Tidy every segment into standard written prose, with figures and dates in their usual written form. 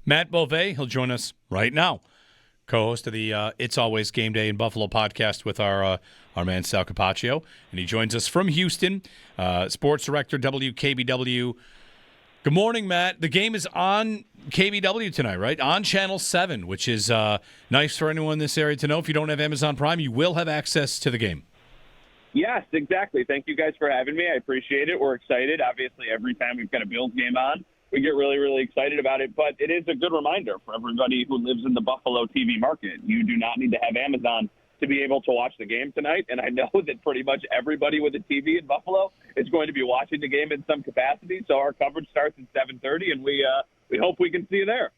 Matt Bove. He'll join us right now. Co-host of the It's Always Game Day in Buffalo podcast with our man Sal Capaccio. And he joins us from Houston, sports director, WKBW. Good morning, Matt. The game is on KBW tonight, right? On Channel 7, which is nice for anyone in this area to know. If you don't have Amazon Prime, you will have access to the game. Yes, exactly. Thank you guys for having me. I appreciate it. We're excited. Obviously, every time we've got a Bills game on, we get really, really excited about it. But it is a good reminder for everybody who lives in the Buffalo TV market. You do not need to have Amazon to be able to watch the game tonight. And I know that pretty much everybody with a TV in Buffalo is going to be watching the game in some capacity. So our coverage starts at 7:30, and we hope we can see you there.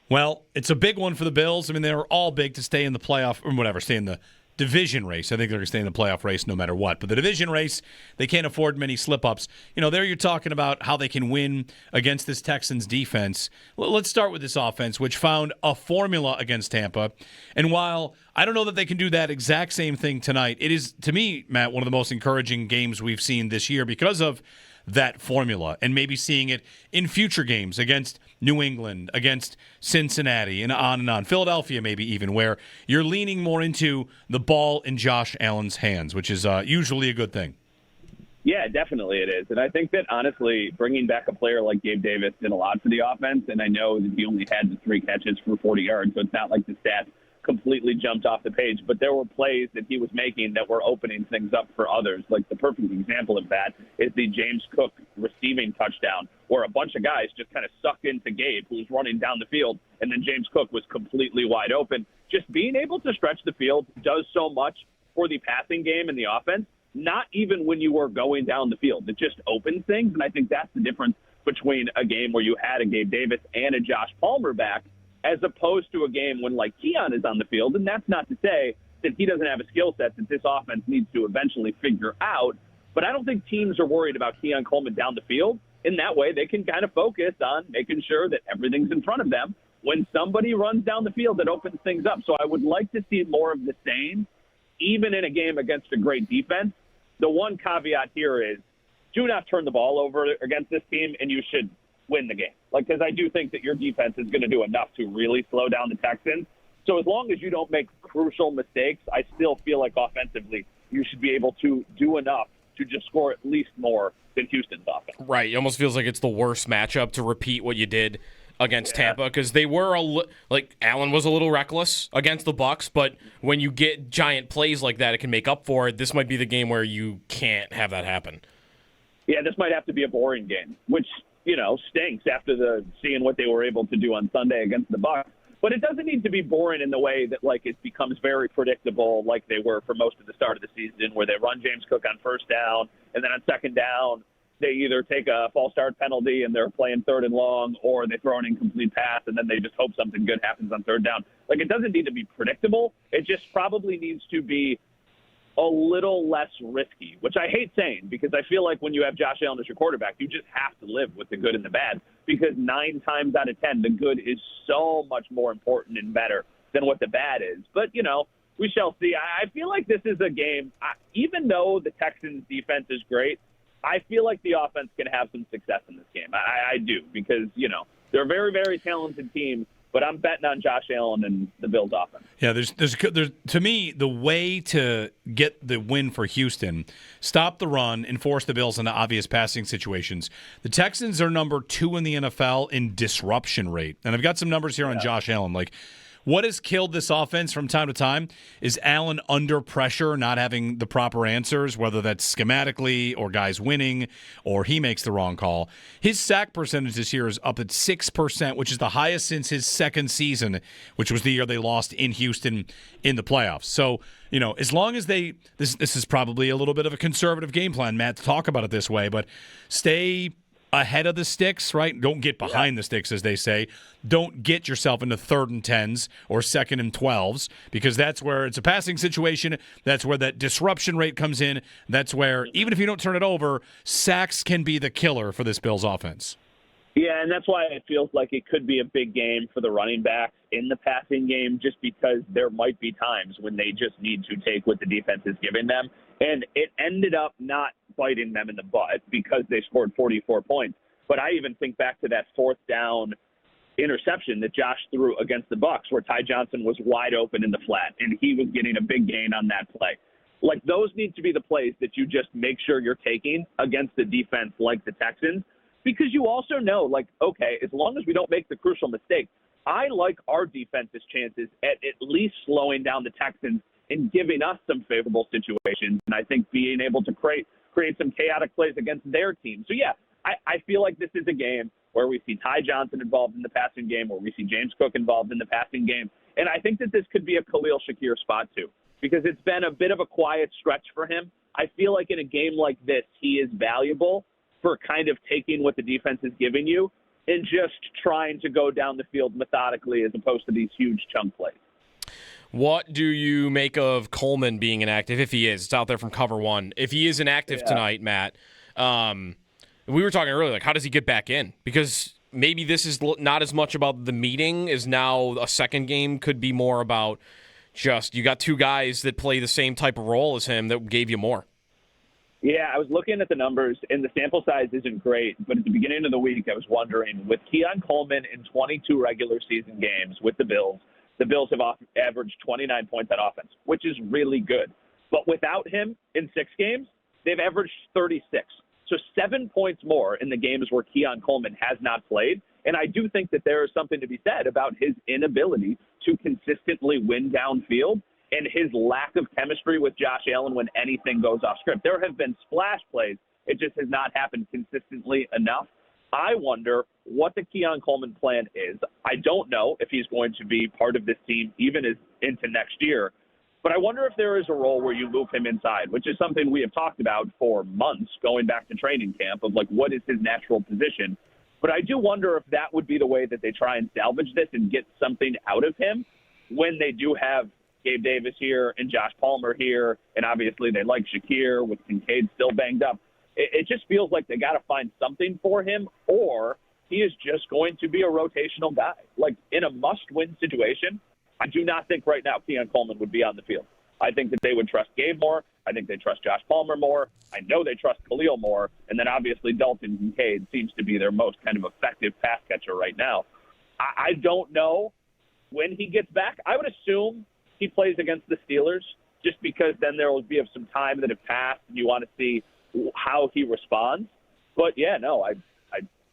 Well, it's a big one for the Bills. I mean, they're all big to stay in the playoff, or whatever, stay in the division race. I think they're going to stay in the playoff race no matter what. But the division race, they can't afford many slip-ups. You know, there you're talking about how they can win against this Texans defense. Let's start with this offense, which found a formula against Tampa. And while I don't know that they can do that exact same thing tonight, it is, to me, Matt, one of the most encouraging games we've seen this year because of that formula and maybe seeing it in future games against New England, against Cincinnati, and on and on. Philadelphia maybe even, where you're leaning more into the ball in Josh Allen's hands, which is usually a good thing. Yeah, definitely it is. And I think that, honestly, bringing back a player like Gabe Davis did a lot for the offense, and I know that he only had the 3 catches for 40 yards, so it's not like the stats completely jumped off the page, but there were plays that he was making that were opening things up for others. Like the perfect example of that is the James Cook receiving touchdown, where a bunch of guys just kind of sucked into Gabe, who was running down the field, and then James Cook was completely wide open. Just being able to stretch the field does so much for the passing game and the offense, not even when you were going down the field. It just opens things, and I think that's the difference between a game where you had a Gabe Davis and a Josh Palmer back, as opposed to a game when, like, Keon is on the field. And that's not to say that he doesn't have a skill set that this offense needs to eventually figure out. But I don't think teams are worried about Keon Coleman down the field. In that way, they can kind of focus on making sure that everything's in front of them. When somebody runs down the field, it opens things up. So I would like to see more of the same, even in a game against a great defense. The one caveat here is do not turn the ball over against this team, and you should win the game. Because I do think that your defense is going to do enough to really slow down the Texans. So as long as you don't make crucial mistakes, I still feel like offensively you should be able to do enough to just score at least more than Houston's offense. Right. It almost feels like it's the worst matchup to repeat what you did against Tampa, because they were Allen was a little reckless against the Bucs, but when you get giant plays like that, it can make up for it. This might be the game where you can't have that happen. Yeah, this might have to be a boring game, which stinks after seeing what they were able to do on Sunday against the Bucs. But it doesn't need to be boring in the way that, it becomes very predictable like they were for most of the start of the season, where they run James Cook on first down, and then on second down, they either take a false start penalty and they're playing third and long, or they throw an incomplete pass and then they just hope something good happens on third down. It doesn't need to be predictable. It just probably needs to be a little less risky, which I hate saying, because I feel like when you have Josh Allen as your quarterback, you just have to live with the good and the bad, because 9 times out of 10, the good is so much more important and better than what the bad is. But, we shall see. I feel like this is a game, even though the Texans defense is great, I feel like the offense can have some success in this game. I do, because, they're a very, very talented team. But I'm betting on Josh Allen and the Bills offense. Yeah, there's to me, the way to get the win for Houston, stop the run and force the Bills into obvious passing situations. The Texans are number 2 in the NFL in disruption rate. And I've got some numbers here on Josh Allen. What has killed this offense from time to time is Allen under pressure, not having the proper answers, whether that's schematically or guys winning or he makes the wrong call. His sack percentage this year is up at 6%, which is the highest since his second season, which was the year they lost in Houston in the playoffs. So, as long as this is probably a little bit of a conservative game plan, Matt, to talk about it this way, but stay ahead of the sticks, right? Don't get behind the sticks, as they say. Don't get yourself into 3rd and 10s or 2nd and 12s, because that's where it's a passing situation. That's where that disruption rate comes in. That's where, even if you don't turn it over, sacks can be the killer for this Bills offense. Yeah, and that's why it feels like it could be a big game for the running backs in the passing game, just because there might be times when they just need to take what the defense is giving them. And it ended up not biting them in the butt because they scored 44 points. But I even think back to that 4th down interception that Josh threw against the Bucs, where Ty Johnson was wide open in the flat, and he was getting a big gain on that play. Like, those need to be the plays that you just make sure you're taking against a defense like the Texans, because you also know, like, okay, as long as we don't make the crucial mistake, I like our defense's chances at least slowing down the Texans and giving us some favorable situations, and I think being able to create some chaotic plays against their team. So, yeah, I feel like this is a game where we see Ty Johnson involved in the passing game, where we see James Cook involved in the passing game, and I think that this could be a Khalil Shakir spot too, because it's been a bit of a quiet stretch for him. I feel like in a game like this, he is valuable for kind of taking what the defense is giving you and just trying to go down the field methodically as opposed to these huge chunk plays. What do you make of Coleman being inactive, if he is? It's out there from Cover One. If he is inactive tonight, Matt, we were talking earlier, like, how does he get back in? Because maybe this is not as much about the meeting as now a second game could be more about just you got two guys that play the same type of role as him that gave you more. Yeah, I was looking at the numbers, and the sample size isn't great, but at the beginning of the week, I was wondering, with Keon Coleman in 22 regular season games with the Bills have averaged 29 points on offense, which is really good. But without him in 6 games, they've averaged 36. So 7 points more in the games where Keon Coleman has not played. And I do think that there is something to be said about his inability to consistently win downfield and his lack of chemistry with Josh Allen when anything goes off script. There have been splash plays. It just has not happened consistently enough. I wonder what the Keon Coleman plan is. I don't know if he's going to be part of this team even as into next year. But I wonder if there is a role where you move him inside, which is something we have talked about for months going back to training camp of, like, what is his natural position. But I do wonder if that would be the way that they try and salvage this and get something out of him when they do have Gabe Davis here and Josh Palmer here, and obviously they like Shakir with Kincaid still banged up. It just feels like they got to find something for him, or he is just going to be a rotational guy. Like, in a must-win situation, I do not think right now Keon Coleman would be on the field. I think that they would trust Gabe more. I think they trust Josh Palmer more. I know they trust Khalil more. And then obviously Dalton Kincaid seems to be their most kind of effective pass catcher right now. I don't know when he gets back. I would assume he plays against the Steelers just because then there will be some time that have passed and you want to see how he responds. But, yeah, no, I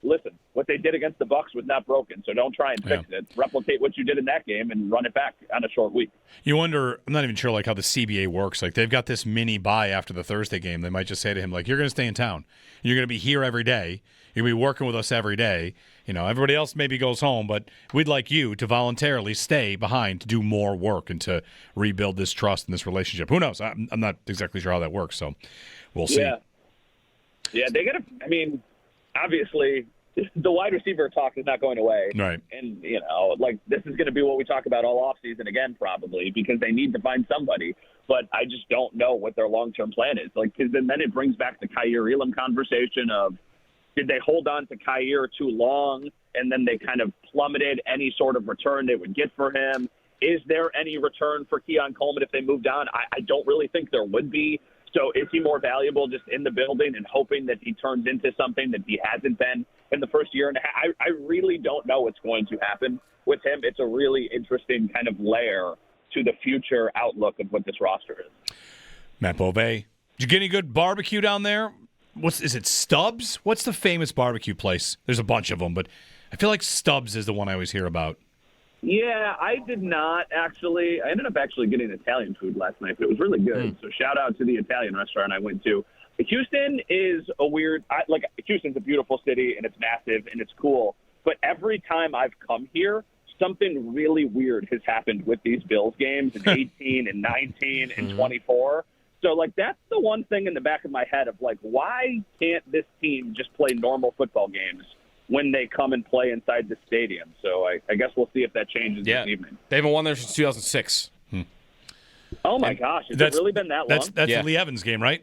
listen, what they did against the Bucs was not broken, so don't try and fix it. Replicate what you did in that game and run it back on a short week. You wonder, I'm not even sure, like, how the CBA works. Like, they've got this mini bye after the Thursday game. They might just say to him, like, you're going to stay in town. You're going to be here every day. You're going to be working with us every day. You know, everybody else maybe goes home, but we'd like you to voluntarily stay behind to do more work and to rebuild this trust and this relationship. Who knows? I'm not exactly sure how that works, so we'll see. Yeah, they got to, I mean, obviously, the wide receiver talk is not going away. Right. And, you know, like, this is going to be what we talk about all offseason again, probably, because they need to find somebody. But I just don't know what their long-term plan is. Like, because then it brings back the Kaiir Elam conversation of, did they hold on to Kaiir too long, and then they kind of plummeted any sort of return they would get for him? Is there any return for Keon Coleman if they moved on? I don't really think there would be. So is he more valuable just in the building and hoping that he turns into something that he hasn't been in the first year and a half? I really don't know what's going to happen with him. It's a really interesting kind of layer to the future outlook of what this roster is. Matt Bove, did you get any good barbecue down there? Is it Stubbs? What's the famous barbecue place? There's a bunch of them, but I feel like Stubbs is the one I always hear about. Yeah, I did not actually. I ended up actually getting Italian food last night, but it was really good. So shout out to the Italian restaurant I went to. Houston is a weird – Houston's a beautiful city, and it's massive, and it's cool. But every time I've come here, something really weird has happened with these Bills games in 18 and 19 and 24. So, like, that's the one thing in the back of my head of, like, why can't this team just play normal football games when they come and play inside the stadium? So I guess we'll see if that changes this evening. They haven't won there since 2006. Oh, my gosh. Has it really been that long? That's the Lee Evans game, right?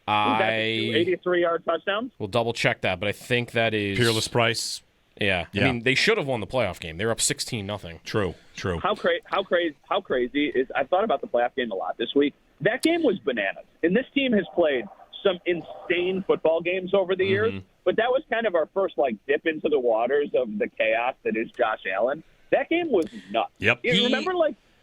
83-yard touchdowns? We'll double-check that, but I think that is... Peerless Price. Yeah. I mean, they should have won the playoff game. They were up 16-0. True. How crazy is... I've thought about the playoff game a lot this week. That game was bananas. And this team has played some insane football games over the years, but that was kind of our first dip into the waters of the chaos that is Josh Allen. That game was nuts. Yep.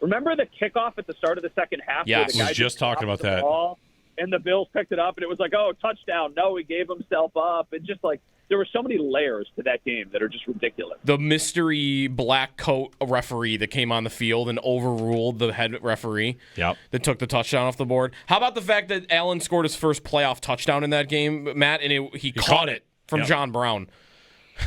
Remember the kickoff at the start of the second half? Yes. Where the guy was just talking about that. Ball, and the Bills picked it up, and it was touchdown. No, he gave himself up. And just there were so many layers to that game that are just ridiculous. The mystery black coat referee that came on the field and overruled the head referee that took the touchdown off the board. How about the fact that Allen scored his first playoff touchdown in that game, Matt, and he caught it from John Brown?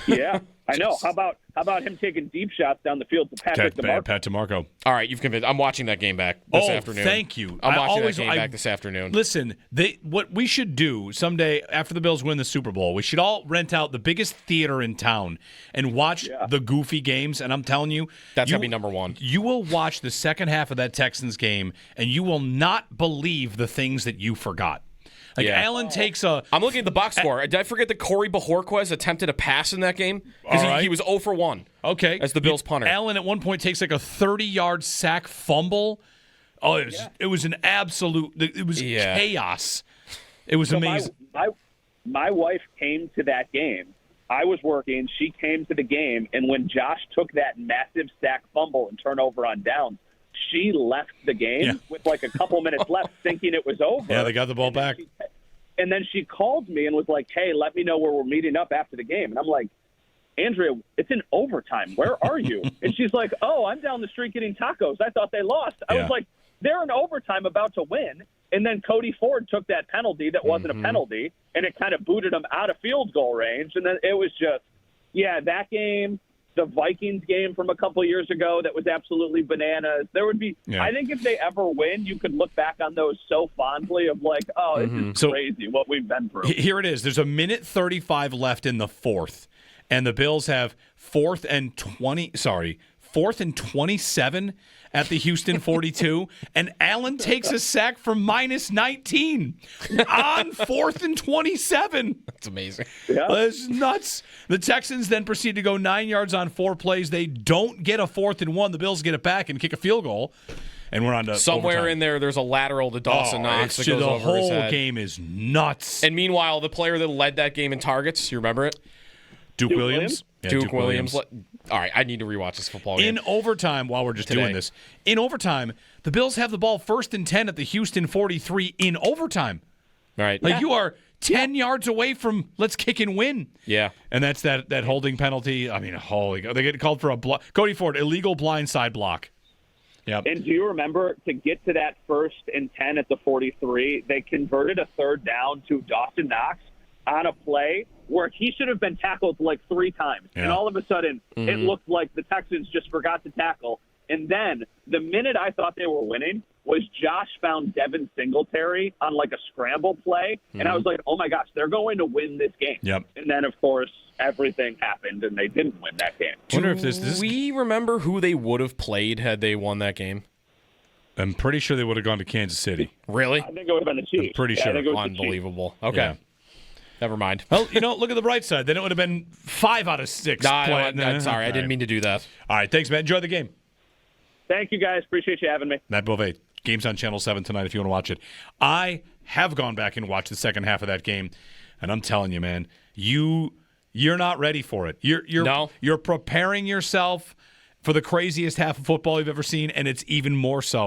Yeah, I know. How about him taking deep shots down the field to Patrick DeMarco? Pat DeMarco. All right, you've convinced. I'm watching that game back this afternoon. Thank you. I'm watching that game back this afternoon. Listen, what we should do someday after the Bills win the Super Bowl, we should all rent out the biggest theater in town and watch the goofy games. And I'm telling you, that's going to be number one. You will watch the second half of that Texans game, and you will not believe the things that you forgot. Allen takes a... I'm looking at the box score. Did I forget that Corey Bajorquez attempted a pass in that game? Because he was 0 for 1. Okay. As the Bills punter. Allen at one point takes a 30-yard sack fumble. Oh, it was an absolute... It was chaos. It was amazing. My wife came to that game. I was working. She came to the game. And when Josh took that massive sack fumble and turnover on downs, she left the game with a couple minutes left thinking it was over. Yeah, they got the ball back. And then she called me and was like, hey, let me know where we're meeting up after the game. And I'm like, Andrea, it's in overtime. Where are you? And she's like, oh, I'm down the street getting tacos. I thought they lost. I was like, they're in overtime about to win. And then Cody Ford took that penalty that wasn't a penalty, and it kind of booted him out of field goal range. And then it was just, that game – the Vikings game from a couple years ago that was absolutely bananas. There would be, I think if they ever win, you could look back on those so fondly of this is crazy what we've been through. Here it is. There's a minute 35 left in the fourth, and the Bills have fourth and 27 at the Houston 42, and Allen takes a sack from minus 19 on 4th and 27. That's amazing. Yeah. That's nuts. The Texans then proceed to go 9 yards on 4 plays. They don't get a 4th and 1. The Bills get it back and kick a field goal, and we're on to somewhere overtime. in there's a lateral to Dawson Knox that goes the over his head. whole game is nuts. And meanwhile, the player that led that game in targets, you remember it? Duke Williams? Yeah, Duke Williams. All right, I need to rewatch this football game. In overtime, while we're just doing this, in overtime, the Bills have the ball 1st and 10 at the Houston 43 in overtime. Right. You are 10 yards away from let's kick and win. Yeah. And that's that holding penalty. I mean, holy God. They get called for a block. Cody Ford, illegal blindside block. Yep. And do you remember to get to that 1st and 10 at the 43, they converted a 3rd down to Dawson Knox on a play where he should have been tackled 3 times. Yeah. And all of a sudden, it looked like the Texans just forgot to tackle. And then the minute I thought they were winning was Josh found Devin Singletary on a scramble play. And I was like, oh, my gosh, they're going to win this game. Yep. And then, of course, everything happened, and they didn't win that game. Do we remember who they would have played had they won that game? I'm pretty sure they would have gone to Kansas City. Really? I think it would have been the Chiefs. I'm pretty sure. Unbelievable. Okay. Yeah. Never mind. Well, look at the bright side. Then it would have been 5 out of 6. Sorry, I didn't mean to do that. All right, thanks, Matt. Enjoy the game. Thank you, guys. Appreciate you having me. Matt Bove. Game's on Channel 7 tonight if you want to watch it. I have gone back and watched the second half of that game, and I'm telling you, man, you're not ready for it. You're preparing yourself for the craziest half of football you've ever seen, and it's even more so